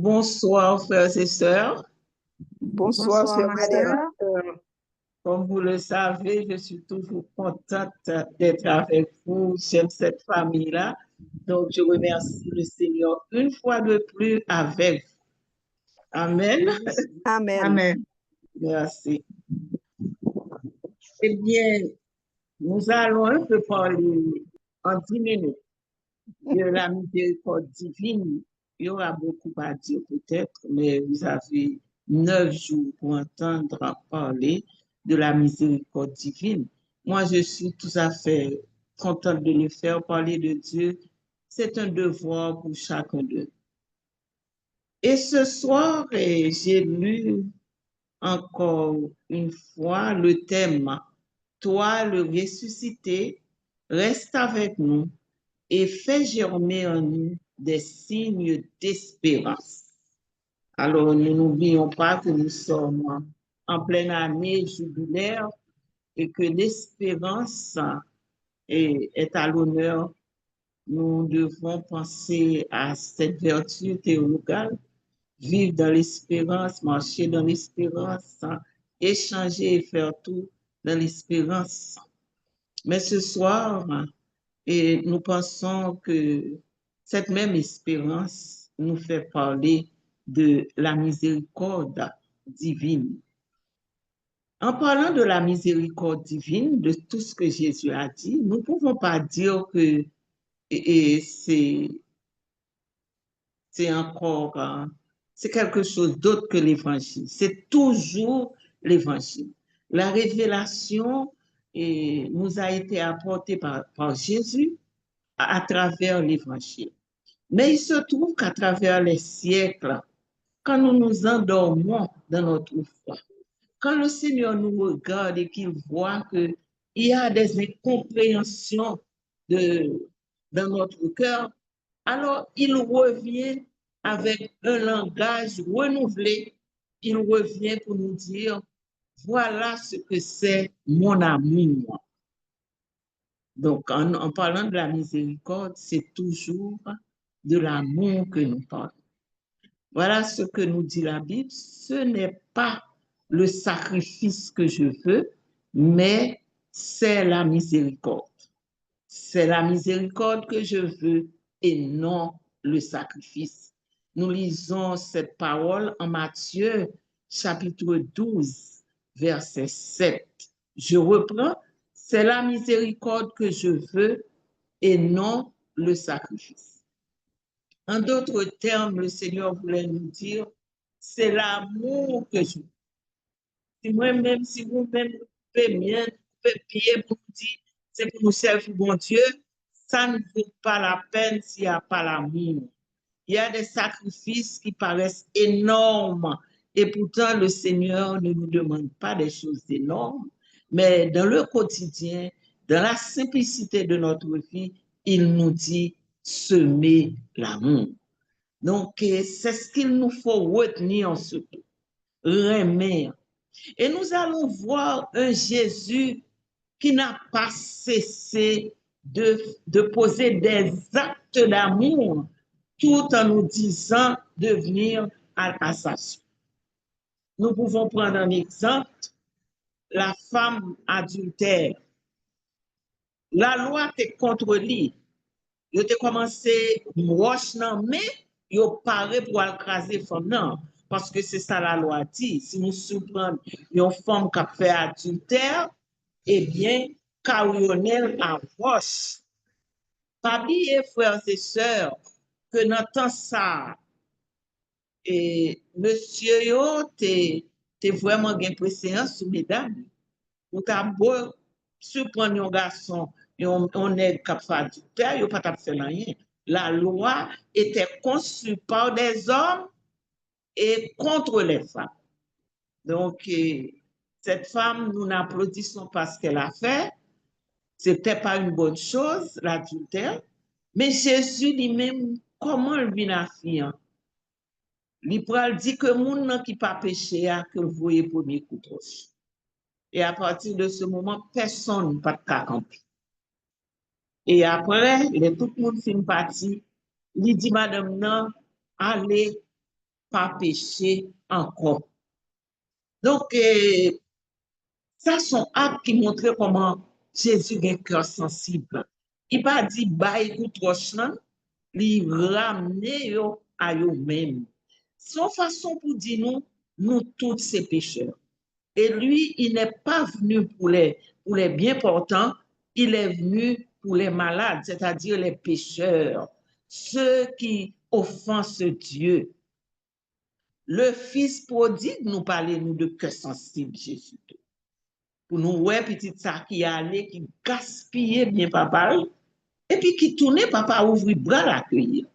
Bonsoir, frères et sœurs. Bonsoir, Bonsoir, sœur ma Madeleine. sœur. Comme vous le savez, je suis toujours contente d'être avec vous. J'aime cette famille-là. Donc, je remercie le Seigneur une fois de plus avec vous. Amen. Amen. Amen. Merci. Eh bien, nous allons un peu parler en 10 minutes de la miséricorde divine. Il y aura beaucoup à dire peut-être, mais vous avez 9 jours pour entendre parler de la miséricorde divine. Moi, je suis tout à fait contente de le faire parler de Dieu. C'est un devoir pour chacun d'eux. Et ce soir, j'ai lu encore une fois le thème Toi, le ressuscité, reste avec nous et fais germer en nous des signes d'espérance. Alors, nous n'oublions pas que nous sommes en pleine année jubilaire et que l'espérance est à l'honneur. Nous devons penser à cette vertu théologale, vivre dans l'espérance, marcher dans l'espérance, échanger et faire tout dans l'espérance. Mais ce soir, et nous pensons que cette même espérance nous fait parler de la miséricorde divine. En parlant de la miséricorde divine, de tout ce que Jésus a dit, nous ne pouvons pas dire que c'est encore, c'est quelque chose d'autre que l'évangile. C'est toujours l'évangile. La révélation nous a été apportée par Jésus à travers l'évangile. Mais il se trouve qu'à travers les siècles, quand nous nous endormons dans notre foi, quand le Seigneur nous regarde et qu'il voit qu'il y a des incompréhensions dans notre cœur, alors il revient avec un langage renouvelé. Il revient pour nous dire, voilà ce que c'est mon amour. Donc, en parlant de la miséricorde, c'est toujours de l'amour que nous parlons. Voilà ce que nous dit la Bible. Ce n'est pas le sacrifice que je veux, mais c'est la miséricorde. C'est la miséricorde que je veux et non le sacrifice. Nous lisons cette parole en Matthieu, chapitre 12, verset 7. Je reprends, c'est la miséricorde que je veux et non le sacrifice. En d'autres termes, le Seigneur voulait nous dire, c'est l'amour que je veux. Si moi-même, si vous-même, vous pouvez bien, vous pouvez payer pour nous dire, c'est pour nous servir, bon Dieu, ça ne vaut pas la peine s'il n'y a pas l'amour. Il y a des sacrifices qui paraissent énormes et pourtant le Seigneur ne nous demande pas des choses énormes, mais dans le quotidien, dans la simplicité de notre vie, il nous dit semer l'amour. Donc, c'est ce qu'il nous faut retenir surtout, remettre. Et nous allons voir un Jésus qui n'a pas cessé de poser des actes d'amour tout en nous disant de venir à sa suite. Nous pouvons prendre un exemple, la femme adultère. La loi est contre lui. Il a commencé roche non mais il paraît pour écraser femme non parce que c'est ça la loi dit. Si nous surprenons une femme qui a fait adultère, eh bien, carrionnel à roche. Pas oublier, frères et sœurs, que dans temps ça, et monsieur yo, t'es vraiment bien préséance sur mesdames. Ou t'as beau surprendre un garçon, et on est capable de faire, il n'y a pas de faire rien. La loi était conçue par des hommes et contre les femmes. Donc, cette femme, nous n'applaudissons pas ce qu'elle a fait. Ce n'était pas une bonne chose, l'adultère. Mais Jésus lui-même, comment il vient à faire? Il dit que moun qui pas péché a que vous voyez premier coup de roche. Et à partir de ce moment, personne ne peut pas camper. Et après, tout le monde fin parti. Il dit, madame, non, allez, pas péché encore. Donc, ça, son acte qui montrait comment Jésus a un cœur sensible. Il pas dit, bah, écoute, Rochlan, il ramener à eux-mêmes. Son façon pour dire nous tous ces pécheurs. Et lui, il n'est pas venu pour les bien portants, il est venu pour les malades, c'est-à-dire les pécheurs, ceux qui offensent Dieu. Le Fils prodigue nous parlait nous de cœur sensible, Jésus. Pour nous, ouais, petit ça qui allait, qui gaspillait bien papa, et puis qui tournait papa ouvrir bras l'accueillir.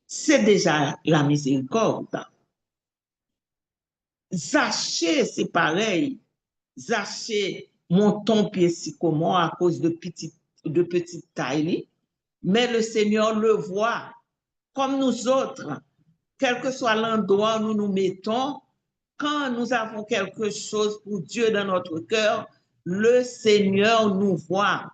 C'est déjà la miséricorde. Zaché, c'est pareil. Zaché, monton pied sycomore à cause de petite taille, mais le Seigneur le voit comme nous autres, quel que soit l'endroit où nous nous mettons, quand nous avons quelque chose pour Dieu dans notre cœur, le Seigneur nous voit.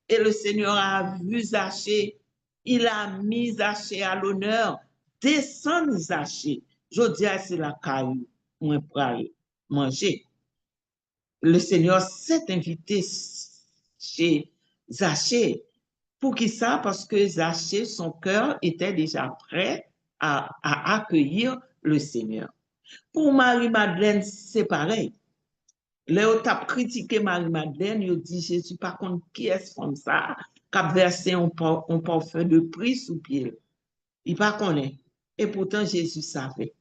Et le Seigneur a vu Zaché, il a mis Zaché à l'honneur. Descends Zaché. Je dis à c'est la caillou, moi pour aller manger. Le Seigneur s'est invité chez Zaché. Pour qui ça? Parce que Zaché, son cœur était déjà prêt à accueillir le Seigneur. Pour Marie-Madeleine, c'est pareil. Léo t'a critiqué Marie-Madeleine, il dit Jésus, par contre, qui est-ce comme ça, qui a versé un parfum de prix sous pied? Il pas connaît. Et pourtant, Jésus savait.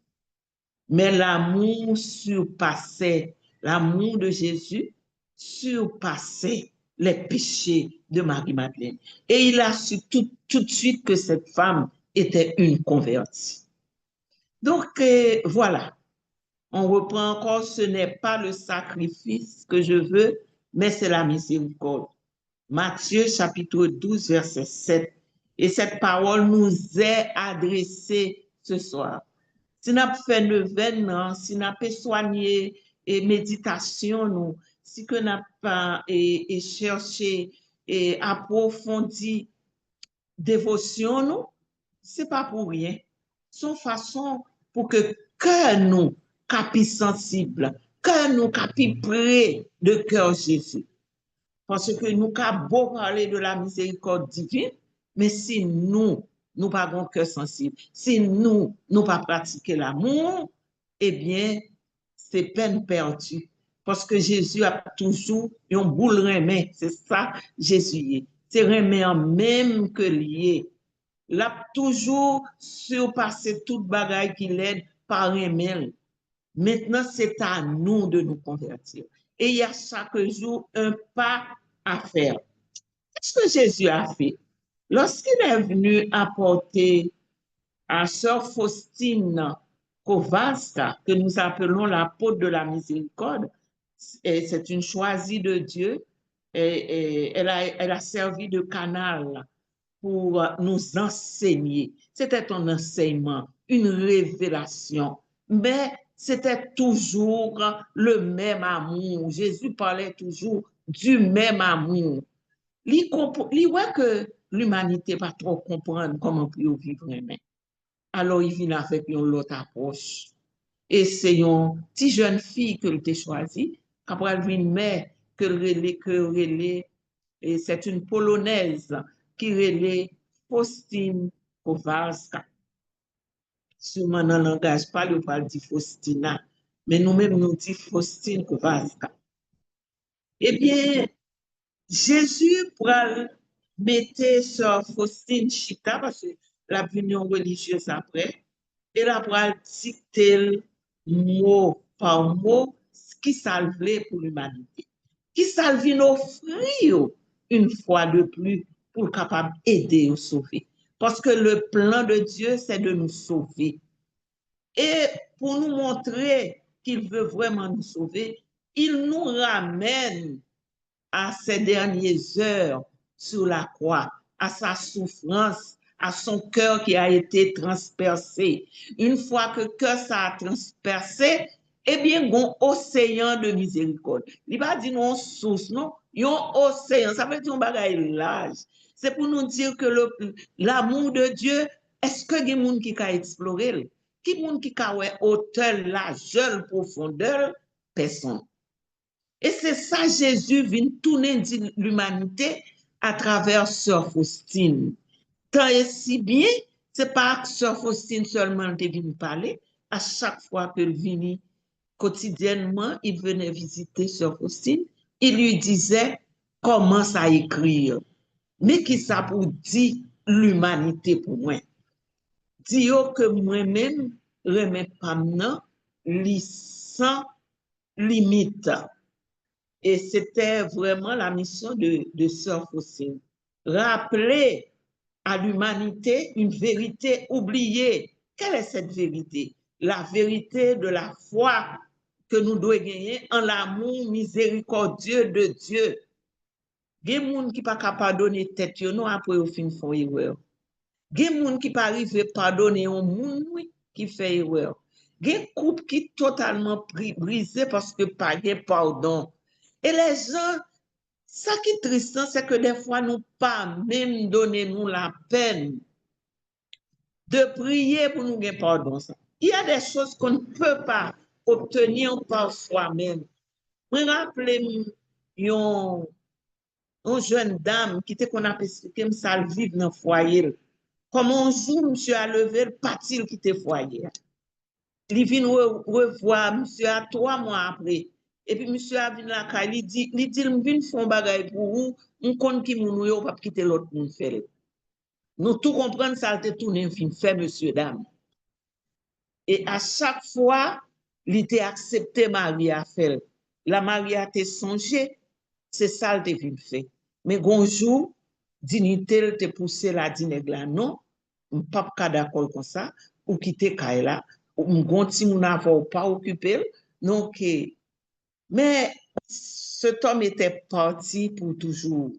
Mais l'amour surpassait, l'amour de Jésus surpassait les péchés de Marie-Madeleine. Et il a su tout de suite que cette femme était une convertie. Donc, voilà. On reprend encore, ce n'est pas le sacrifice que je veux, mais c'est la miséricorde. Matthieu chapitre 12, verset 7. Et cette parole nous est adressée ce soir. Si nous avons fait neuvaine, si nous avons soigné et méditation, nous, si nous avons pas cherché et approfondi dévotion, nous, ce n'est pas pour rien. C'est une façon pour que cœur nous capi sensible, cœur nous capi près de cœur Jésus. Parce que nous avons beau parler de la miséricorde divine, mais si nous pas avons cœur sensible, si nous pas pratiquer l'amour, eh bien, c'est peine perdue. Parce que Jésus a toujours un boule remet, c'est ça Jésus est. C'est remet en même que lié. Il a toujours surpassé toute bagaille qui l'aide par remet. Maintenant, c'est à nous de nous convertir. Et il y a chaque jour un pas à faire. Qu'est-ce que Jésus a fait? Lorsqu'il est venu apporter à sœur Faustine Kowalska, que nous appelons l'apôtre de la miséricorde, c'est une choisie de Dieu, et elle a servi de canal pour nous enseigner. C'était un enseignement, une révélation, mais c'était toujours le même amour. Jésus parlait toujours du même amour. Il voit que l'humanité pas trop comprendre comment peut vivre humain. Alors il vient avec une autre approche. Et c'est une petite jeune fille que il a choisie, qu'après une mère que relais, et c'est une Polonaise qui relait Faustine Kowalska. Sûrement dans le langage pas, on parle de Faustina, mais nous-mêmes nous disons Faustine Kowalska. Eh bien, Jésus pourra mettre sur Faustine Chita, parce que l'opinion religieuse après, et la pourra dicter mot par mot ce qui salvait pour l'humanité. Qui salve offrir une fois de plus pour capable aider ou sauver. Parce que le plan de Dieu, c'est de nous sauver. Et pour nous montrer qu'il veut vraiment nous sauver, il nous ramène à ces dernières heures sur la croix, à sa souffrance, à son cœur qui a été transpercé. Une fois que le cœur a transpercé, eh bien, un océan de miséricorde. Il va dire non source, non, un océan, ça veut dire un bagage large. C'est pour nous dire que l'amour de Dieu, est-ce que il y a des gens qui ont exploré? qui moun qui ka wè hauteur, largeur, profondeur, personne. Et c'est ça Jésus vient tourner l'humanité à travers Sœur Faustine. Tant et si bien, c'est pas Sœur Faustine seulement qui vient parler, à chaque fois qu'elle vient quotidiennement, il venait visiter Sœur Faustine, il lui disait comment ça écrire. Mais qui ça pour dire l'humanité pour moi? Dire que moi-même, remets pas maintenant, sans limite. Et c'était vraiment la mission de Sœur Faustine. Rappeler à l'humanité une vérité oubliée. Quelle est cette vérité? La vérité de la foi que nous devons gagner en l'amour miséricordieux de Dieu. Il y a des gens qui ne sont pas pardonner tête, non après au fin font erreur. Il y a des gens qui ne sont pas arriver pardonner un monde qui fait erreur. Il y a des couples qui sont totalement brisés parce que pas de pardon. Et les gens, ça qui est triste, c'est que des fois, nous pas même donner nous la peine de prier pour nous gagner pardon. Il y a des choses qu'on ne peut pas obtenir par soi-même. Je me rappelle une jeune dame qui était qu'on a expliqué ça vivre dans le foyer. Comment un jour, monsieur a levé le parti qui était foyer. Il vient revoir monsieur à 3 mois après. Et puis monsieur a venu la caille, il dit, je viens faire un bagage pour vous, on compte qui moun yo pas quitter l'autre moun faire. Nous tout comprendre ça te tourner fin fait monsieur dame. Et à chaque fois, il était accepté Marie à faire. La Marie a été songé, c'est ça le vient fait. Mais bonjour, dignité te poussé la dinègle là non, on pas d'accord comme ça ou quitter Kaila. Si nous n'avons pas occupé, donc, mais cet homme était parti pour toujours.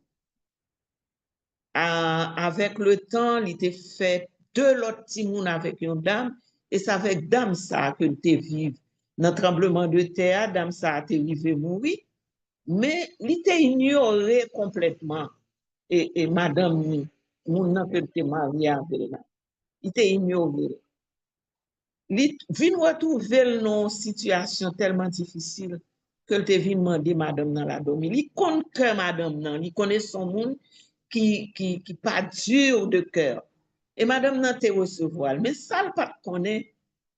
Avec le temps, il était fait 2 l'autre timoun avec une dame, et c'est avec dame ça que tu vive. Dans le tremblement de terre, dame ça a été arrivé mourir, mais il était ignoré complètement. Et madame, mon nom que tu es marié avec là, il était ignoré. Il vient retrouver une situation tellement difficile que te vient demander madame dans la domi. Il connaît que madame nan, il connaît son monde qui pas dur de cœur. Et madame nan te recevoir. Mais ça ne pas connaît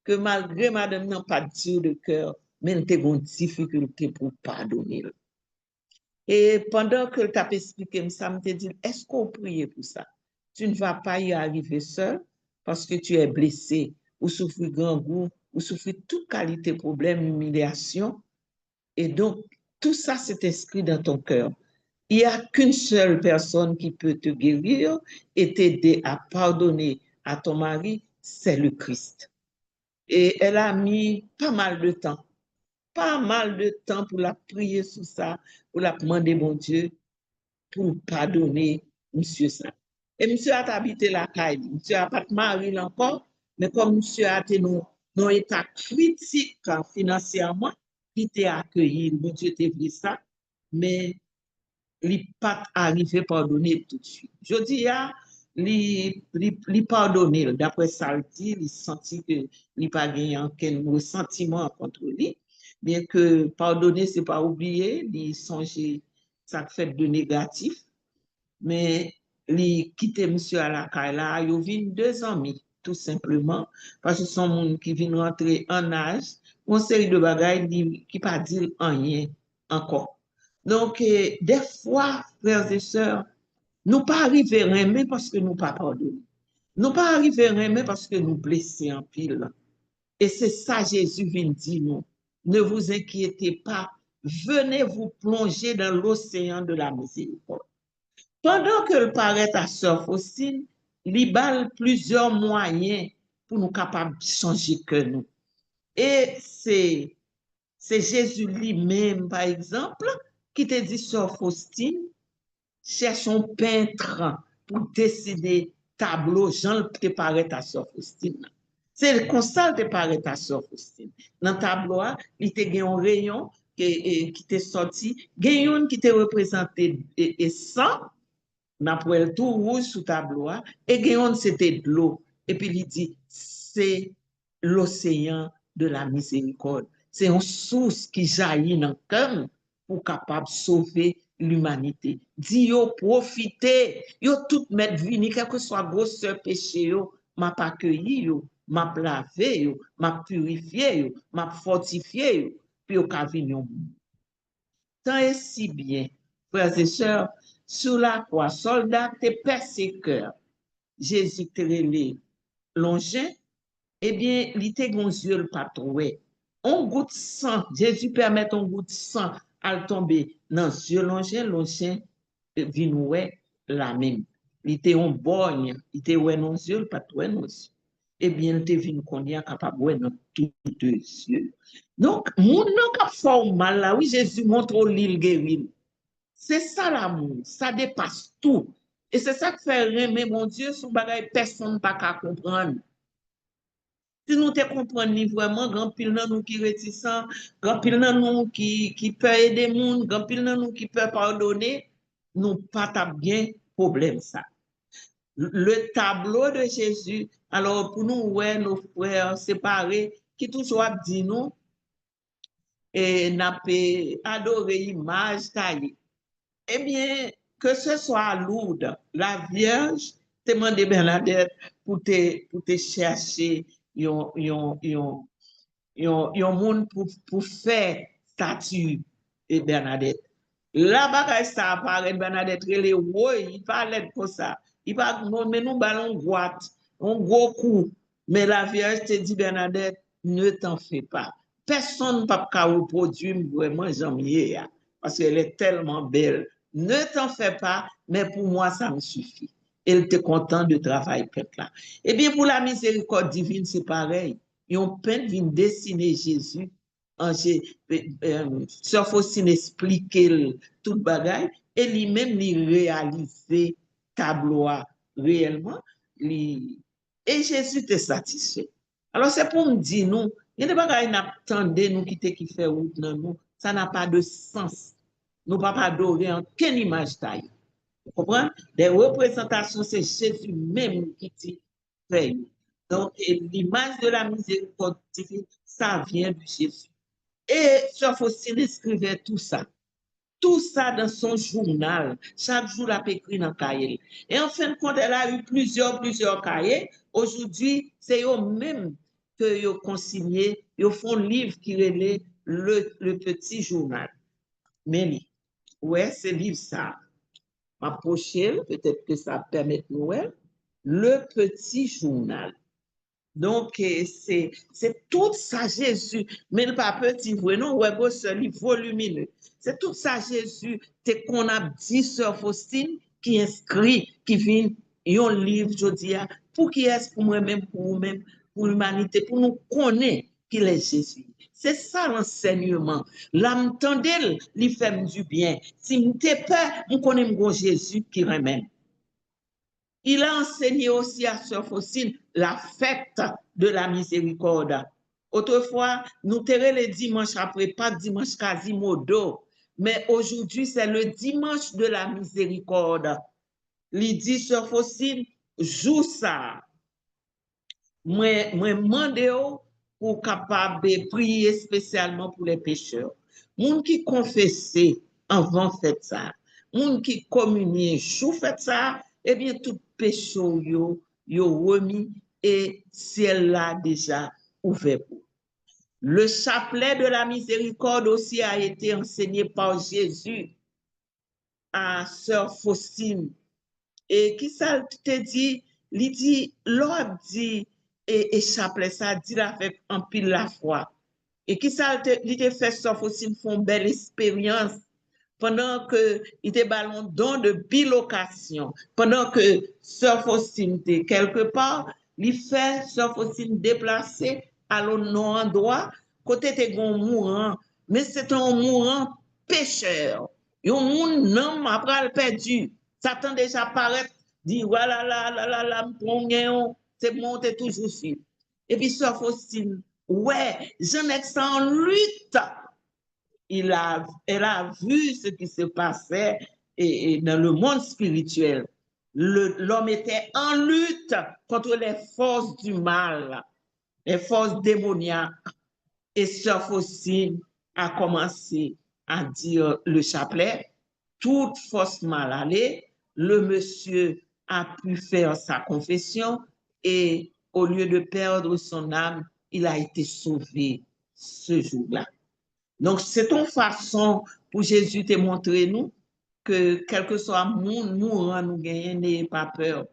que malgré madame nan pas dur de cœur, mais elle te une difficulté pour pardonner. Et pendant que tu as expliqué ça, me te dit, est-ce qu'on prie pour ça? Tu ne vas pas y arriver seul parce que tu es blessé ou souffrir grand goût, ou souffrir toute qualité de problème, humiliation. Et donc, tout ça, c'est inscrit dans ton cœur. Il n'y a qu'une seule personne qui peut te guérir et t'aider à pardonner à ton mari, c'est le Christ. Et elle a mis pas mal de temps pour la prier sur ça, pour la demander, mon Dieu, pour pardonner monsieur ça. Et monsieur a habité la caille, monsieur a pas de mari encore, mais comme monsieur a été dans état critique financièrement, il était accueilli, mon Dieu t'a vu ça, mais il n'est pas arrivé à pardonner tout de suite. Je dis, il pardonner, d'après ça, il sentit que il n'a pas gagné aucun ressentiment contre lui, bien que pardonner, ce n'est pas oublier, il songeait ça fait de négatif, mais il quitte monsieur à la caille là, il vient 2 amis, tout simplement, parce que son monde qui vient rentrer en âge, une série de bagages qui pas dire rien encore. Donc, des fois, frères et sœurs, nous pas arriver à aimer parce que nous pas pardonner. Nous pas arriver à aimer parce que nous blessés en pile. Et c'est ça Jésus vient dire nous. Ne vous inquiétez pas, venez vous plonger dans l'océan de la miséricorde. Pendant que le paraît à Sœur Faustine, il balle plusieurs moyens pour nous capables de changer que nous. Et c'est Jésus lui-même, par exemple, qui te dit, Sœur Faustine, cherche un peintre pour dessiner tableau, Jean te paraît à Sœur Faustine. C'est comme ça que te paraît à Sœur Faustine. Dans le tableau, il te gagne un rayon qui t'est sorti, gagne qui te représenté et sang, n'après tout rouge sous tableau, et gagne c'était de l'eau. Et puis il dit, c'est l'océan de la miséricorde. C'est une source qui jaillit dans le cœur pour capable sauver l'humanité. Dis yo profiter, yo tout mettre vini, quel que soit grosseur péché yo, m'a pas accueilli yo, m'a lavé yo, m'a purifié yo, m'a fortifié yo, puis yo ka vini yo. Tant et si bien, frères et sœurs, sur la croix, soldat te persécuteur, Jésus te relé longin, eh bien, il te gon yeux pas trouvé. On goutte sang, Jésus permet on goutte sang à tomber dans yeux longin vin ouais la même. Il te on borgne, il te ouais non yeux pas trouvé non. Eh bien, il te vin connait capable ouais dans tous deux yeux. Donc, moun nan ka fò mal là, oui, Jésus montre l'île guéri. C'est ça l'amour, ça dépasse tout. Et c'est ça que fait aimer mon Dieu, son bagay personne pas qu'à comprendre. Si nous te comprenons vraiment, grand pile nan nous qui réticents, grand pile nan nous qui peut aider moun, grand pile nan nous qui peut pardonner, nous pas ta bien problème ça. Le tableau de Jésus, alors pour nous, ouais, nos frères séparés, qui toujours dit nous, et n'a pas adoré image taillée. Eh bien, que ce soit à Lourdes, la Vierge te demandé Bernadette pour te chercher yon monde pour faire statue de Bernadette. La bagaille ça apparaît Bernadette, il parlait comme ça. Il va mais nous ballons droite, on gros coup. Mais la Vierge te dit Bernadette, ne t'en fais pas. Personne ne peut pas reproduire vraiment Jean-Mier parce qu'elle est tellement belle. Ne t'en fais pas, mais pour moi, ça me suffit. Elle était contente de travailler là. Eh bien, pour la miséricorde divine, c'est pareil. Ils ont peine vient dessiner Jésus. Sœur Faustine expliquer tout le bagage et lui-même il réaliser tableau réellement. Et Jésus était satisfait. Alors, c'est pour me dire, nous, il y a des bagages qui nous quitter qui fait route dans nous. Ça n'a pas de sens. Nous ne pouvons pas adorer en quelle image taille. Vous comprenez? Des représentations, c'est Jésus même qui fait. Donc, l'image de la miséricorde divine, ça vient de Jésus. Et Sœur Faustine écrivait tout ça dans son journal. Chaque jour, elle a écrit dans le cahier. Et en fin de compte, elle a eu plusieurs cahiers. Aujourd'hui, c'est eux-mêmes que ils ont consigné, ils font un livre qui relève le petit journal. Mais, ouais, c'est livre ça. Ma prochaine, peut-être que ça permet de nous, le petit journal. Donc, c'est tout ça Jésus, mais le pas petit, non, ouais, c'est un livre volumineux. C'est tout ça Jésus, c'est qu'on a dit, Sœur Faustine, qui inscrit, qui vient, un livre, je dis, pour qui est-ce, pour moi-même, pour vous-même, pour l'humanité, pour nous connaître qu'il est Jésus. C'est ça l'enseignement. L'âme tendelle, lui fait du bien. Si je n'ai peur, je connais mon Jésus qui remède. Il a enseigné aussi à Sœur Faustine la fête de la miséricorde. Autrefois, nous terons les dimanches après, pas dimanche Quasimodo, mais aujourd'hui, c'est le dimanche de la miséricorde. Il dit, Sœur Faustine, joue ça. Moi, demande pour capable de prier spécialement pour les pécheurs. Moun qui confessait avant fait ça, moun qui communiait, chou fait ça, eh bien, tout péché yo remis et ciel là déjà ouvert. Le chapelet de la miséricorde aussi a été enseigné par Jésus à Sœur Faustine. Et qui ça te dit? Il dit, l'ordre dit, et chapelet ça dit la fait en pile la foi. Et qui ça il te fait Sœur Faustine font belle expérience pendant que il te ballon don de bilocation, pendant que Sœur Faustine était quelque part, il fait Sœur Faustine déplacer à l'autre endroit, côté te gon mourant, mais c'est un mourant pécheur. Yon moun nan m'apral perdu. Satan déjà paraît, dit voilà la c'est bon, t'es toujours suivi. Et puis Sœur Faustine, ouais, j'en ai en lutte. Elle a vu ce qui se passait et dans le monde spirituel. L'homme était en lutte contre les forces du mal. les forces démoniaques. Et Sœur Faustine a commencé à dire le chapelet. Toute force mal allée, le monsieur a pu faire sa confession et au lieu de perdre son âme, il a été sauvé ce jour-là. Donc, c'est une façon pour Jésus de montrer nous que quel que soit le monde, nous gagnons, n'ayez pas peur.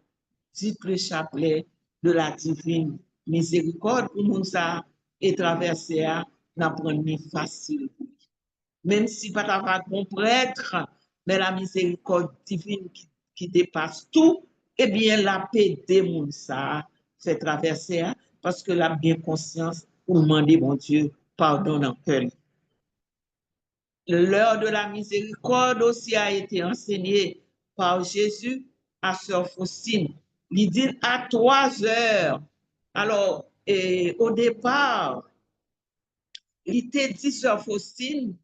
Dites le chapelet de la divine miséricorde pour nous ça et traverser à n'apprendre facile. Même si pas ta bon prêtre, mais la miséricorde divine qui dépasse tout, eh bien la paix des monde ça fait traverser à, parce que la bien conscience pour demander mon Dieu pardon dans le cœur. L'heure de la miséricorde aussi a été enseignée par Jésus à Sœur Faustine. Il dit à 3 heures. Alors, au départ, il était dit, Sœur Faustine,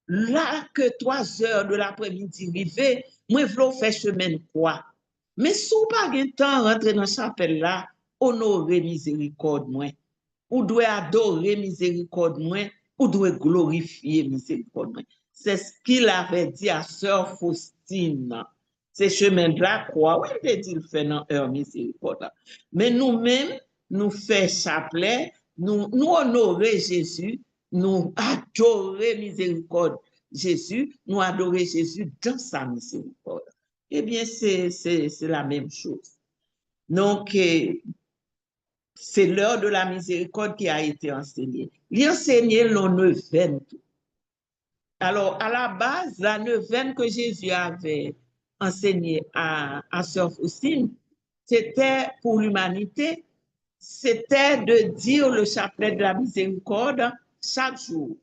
là que 3 heures de l'après-midi arrivées, moi, je veux faire chemin quoi. Mais si vous n'avez pas temps rentrer dans la chapelle là, honorer miséricorde, moi. Ou doit adorer miséricorde, moi. Ou doit glorifier miséricorde, moi. C'est ce qu'il avait dit à Sœur Faustine. C'est chemin de la croix. Oui, il dit le fait dans heure miséricorde. Mais nous-mêmes, nous faisons chapelet, nous honorer Jésus, nous adorer miséricorde Jésus, nous adorer Jésus dans sa miséricorde. Eh bien, c'est la même chose. Donc, c'est l'heure de la miséricorde qui a été enseignée. L'enseigner l'on neuvaine. Alors, à la base, la neuvaine que Jésus avait enseignée à Sœur Faustine, c'était pour l'humanité, c'était de dire le chapelet de la miséricorde chaque jour,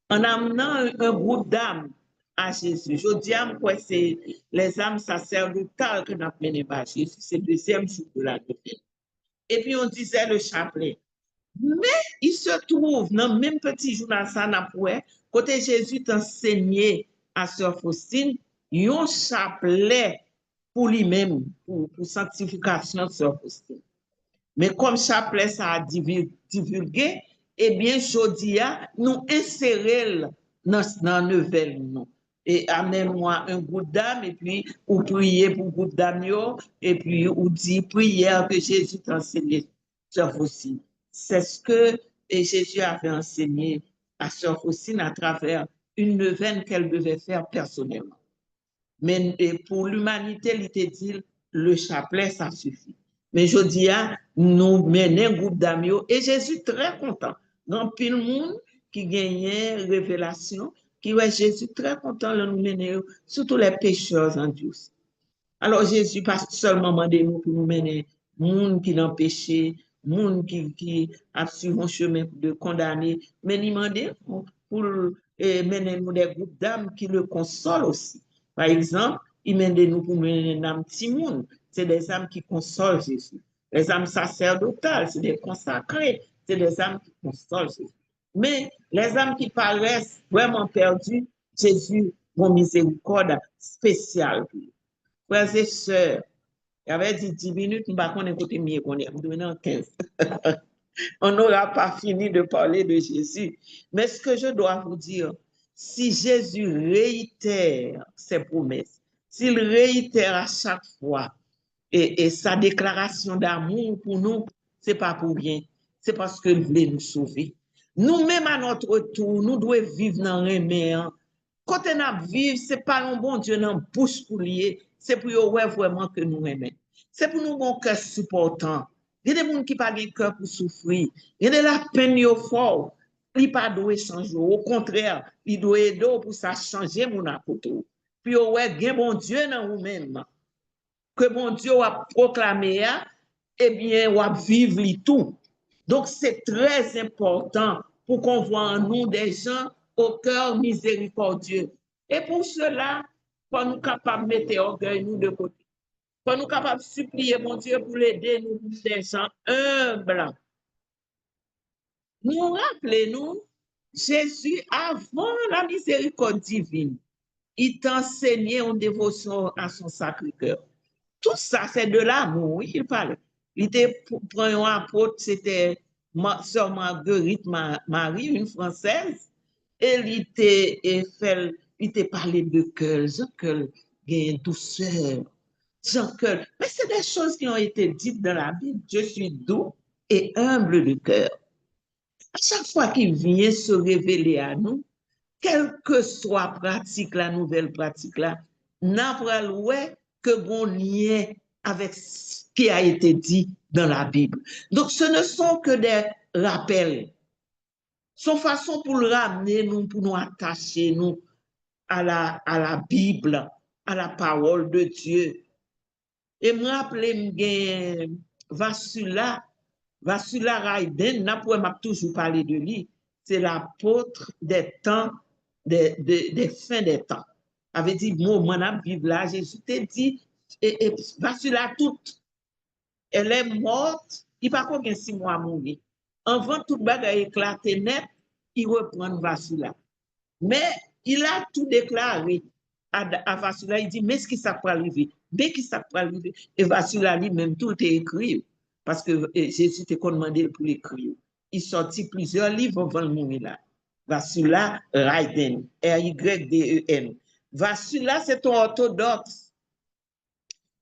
en amenant un groupe d'âmes à Jésus. Je dis à moi, c'est les âmes sacerdotales que nous avons menées par Jésus, c'est le deuxième jour de la neuvaine. Et puis on disait le chapelet. Mais il se trouve dans le même petit journal, ça n'a pas, côté Jésus t'enseignait à Sœur Faustine, un chapelet pour lui-même, pour sanctification de Sœur Faustine. Mais comme chapelet ça a divulgué, eh bien, Jodia, nous insérons dans Neuvel, nous. Et amenez-moi un groupe d'âme, et puis, ou prier pour groupe d'âme, et puis, ou dit prière que Jésus t'a enseigné, Sœur Faustine. C'est ce que Jésus avait enseigné à Sœur Faustine à travers une neuvaine qu'elle devait faire personnellement. Mais pour l'humanité, il était dit, le chapelet, ça suffit. Mais je dis, nous menons un groupe d'amis et Jésus très content. Donc, puis le monde qui gagnait révélation, qui ouais Jésus très content de nous mener, surtout les pécheurs en Dieu. Alors, Jésus pas seulement demandé nous pour nous mener, monde qui n'ont péché, monde qui a suivi un chemin de condamner, mais il demandé pour mener nous des groupes d'âmes qui le consolent aussi. Par exemple, il mène nous pour mener des âmes Timoun, c'est des âmes qui consolent Jésus. Les âmes sacerdotales, c'est des consacrés, c'est des âmes qui consolent Jésus. Mais les âmes qui paraissent vraiment perdues, Jésus, mon miséricorde spéciale pour eux. Frères et sœurs, il avait dit 10 minutes, nous ne pouvons pas écouter mieux qu'on est, nous 15. On n'aura pas fini de parler de Jésus. Mais ce que je dois vous dire, si Jésus réitère ses promesses, s'il réitère à chaque fois et sa déclaration d'amour pour nous, ce n'est pas pour rien. C'est parce qu'il voulait nous sauver. Nous-mêmes, à notre tour, nous devons vivre dans le remède. Quand on vivre, ce n'est pas un bon Dieu dans la bouche pour lier, c'est pour voir vraiment que nous aimons. C'est pour nous bon cœur supportant. Il y a des gens qui n'ont pas de cœur pour souffrir. Il y a de la peine fort. Il pas doit changer. Au contraire, il doit aider pour ça changer mon côté. Puis ouais, bien bon Dieu dans vous-même. Que bon Dieu a proclamé, eh bien, on vivre tout. Donc, c'est très important pour qu'on voit en nous des gens au cœur miséricordieux. Et pour cela, pour nous capables de mettre orgueil nous de côté. Pour nous capables de supplier mon Dieu pour l'aider, nous des gens humbles. Nous rappelons-nous, Jésus, avant la miséricorde divine, il t'enseignait en dévotion à son Sacré-Cœur. Tout ça, c'est de l'amour, oui, il parle. Il était pour un apôtre, c'était sœur Marguerite Marie, une Française, elle était parlé de cœur, Jean-Cœur, douceur, Jean-Cœur. Mais c'est des choses qui ont été dites dans la Bible. Je suis doux et humble de cœur. À chaque fois qu'il vient se révéler à nous, quelle que soit pratique, la nouvelle pratique là, n'apprend que bon lien avec ce qui a été dit dans la Bible. Donc, ce ne sont que des rappels. Son façon pour le ramener, nous, pour nous attacher, nous, à la Bible, à la parole de Dieu. Et me rappeler, Vasula Raiden, n'a toujours parlé de lui, c'est l'apôtre des temps, des fins des temps. Avait dit, moi, mon vivre là, Jésus t'a dit, et Vasula toute, elle est morte, il n'y a pas 6 mois à mourir. Avant tout bagaille éclaté net, il reprend Vasula. Mais il a tout déclaré à Vasula, il dit, mais ce qui s'est arrivé, dès qu'il s'est arrivé, et Vasula lui-même, tout est écrit, parce que Jésus t'a commandé pour l'écrire. Il sortit plusieurs livres avant le mourir là. Vasula Raiden, R-Y-D-E-N. Vasula, c'est un orthodoxe.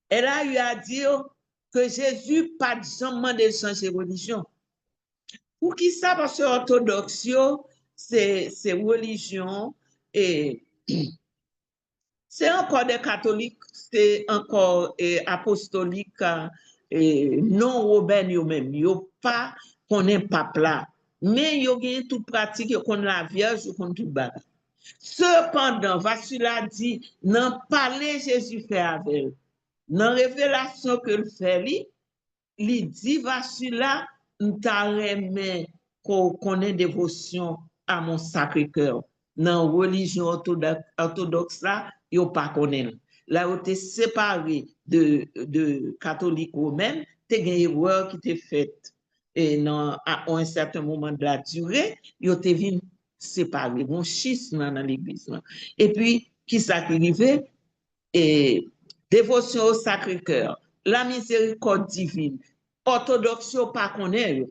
Elle a eu à dire que Jésus n'a pas jamais demandé de changer de religion. Pour qui ça? Parce que l'orthodoxe, c'est religion et c'est encore des catholiques, c'est encore apostolique, non romains eux-mêmes. Ils n'ont pas connaît pape là. Mais ils ont toute pratique, ils connaissent la Vierge, ils connaissent tout bagage. Cependant, Vasula dit, non, parler Jésus fait avec elle. Dans la révélation que le fait, il dit, Vasula, nous t'arrêtons qu'on ait dévotion à mon Sacré-Cœur. Dans la religion orthodoxe, là, ils n'ont pas connu. Là, où tu es séparé de catholiques romains, tu as une erreur qui t'est faite. Et à un certain moment de la durée, ils ont été séparés. Bon, schisme dans l'église. Et puis, qui s'est arrivé? Et dévotion au Sacré-Cœur, la miséricorde divine, orthodoxe, pas connaît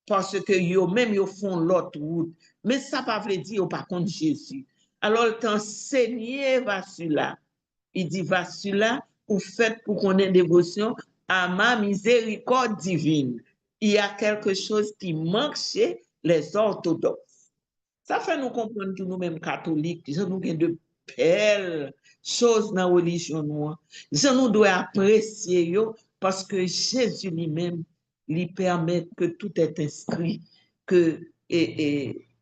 parce que eux-mêmes ils font l'autre route. Mais ça ne veut pas dire pas contre Jésus. Alors, le temps enseigné Vasula, il dit Vasula, ou faites pour qu'on ait dévotion à ma miséricorde divine. Il y a quelque chose qui manque chez les orthodoxes. Ça fait nous comprendre que nous-mêmes catholiques, nous avons de belles choses dans la religion. Nous devons apprécier parce que Jésus lui-même lui permet que tout est inscrit, que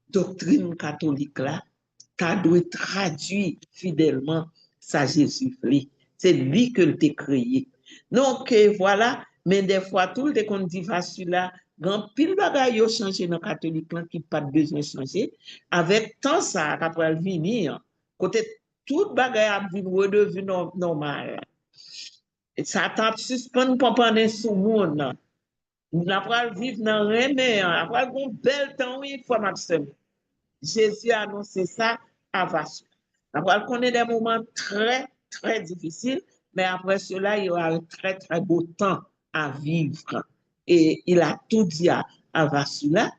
doctrine catholique là, tu dois traduire fidèlement sa Jésus. C'est lui que t'a créé. Donc voilà, mais des fois, tout le monde dit Vasula, grand pile bagaille yo changé dans catholique là qui pas besoin de changer. Avec tant ça, après venir, côté tout bagaille a redevenu normal. Et ça t'a suspend pour prendre sous monde. Après vivre dans remè, après un bel temps oui, fois maximum. Jésus a annoncé ça à Vasula. Après on connaît des moments très très difficiles, mais après cela, il y aura un très très beau temps à vivre. Et il a tout dit à Vasula.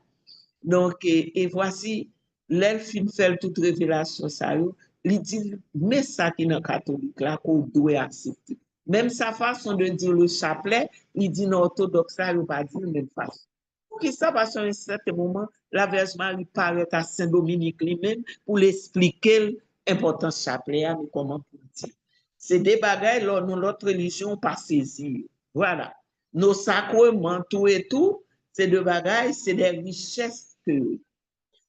Donc, et voici, l'elfine fait toute révélation, ça, il dit, mais ça qui est dans le catholique, là, qu'on doit accepter. Même sa façon de dire le chapelet, il dit dans l'orthodoxe, il ne pas dire de même façon. Pour qui ça, parce qu'à un certain moment, la Vierge Marie paraît à Saint-Dominique lui-même pour l'expliquer l'importance du chapelet, mais comment pour dire. C'est des bagailles, dans notre religion, pas saisir. Voilà. Nos sacrements, tout et tout, c'est des bagailles, c'est des richesses que.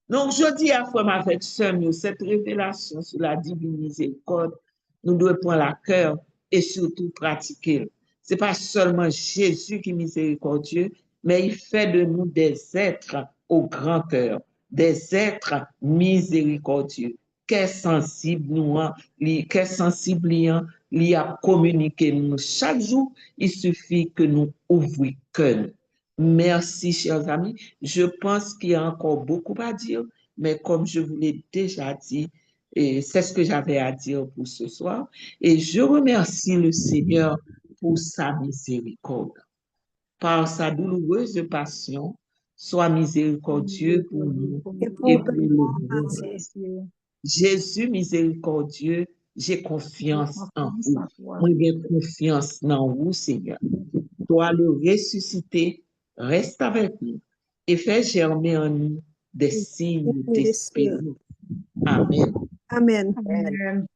Donc, je dis à frère avec sœur, cette révélation sur la divine miséricorde, nous devons prendre à cœur et surtout pratiquer. Ce n'est pas seulement Jésus qui est miséricordieux, mais il fait de nous des êtres au grand cœur, des êtres miséricordieux. Qu'est sensible nous, qu'est sensible il a communiqué nous chaque jour, il suffit que nous ouvrions cœur. Merci, chers amis. Je pense qu'il y a encore beaucoup à dire, mais comme je vous l'ai déjà dit, c'est ce que j'avais à dire pour ce soir. Et je remercie le Seigneur pour sa miséricorde. Par sa douloureuse passion, sois miséricordieux pour nous et et pour pour le le monde monde. entier. Jésus miséricordieux, j'ai confiance en vous. Moi, j'ai confiance dans vous, Seigneur. Toi, le ressuscité, reste avec nous et fais germer en nous des signes Et l'Esprit. d'espérance. Amen. Amen. Amen.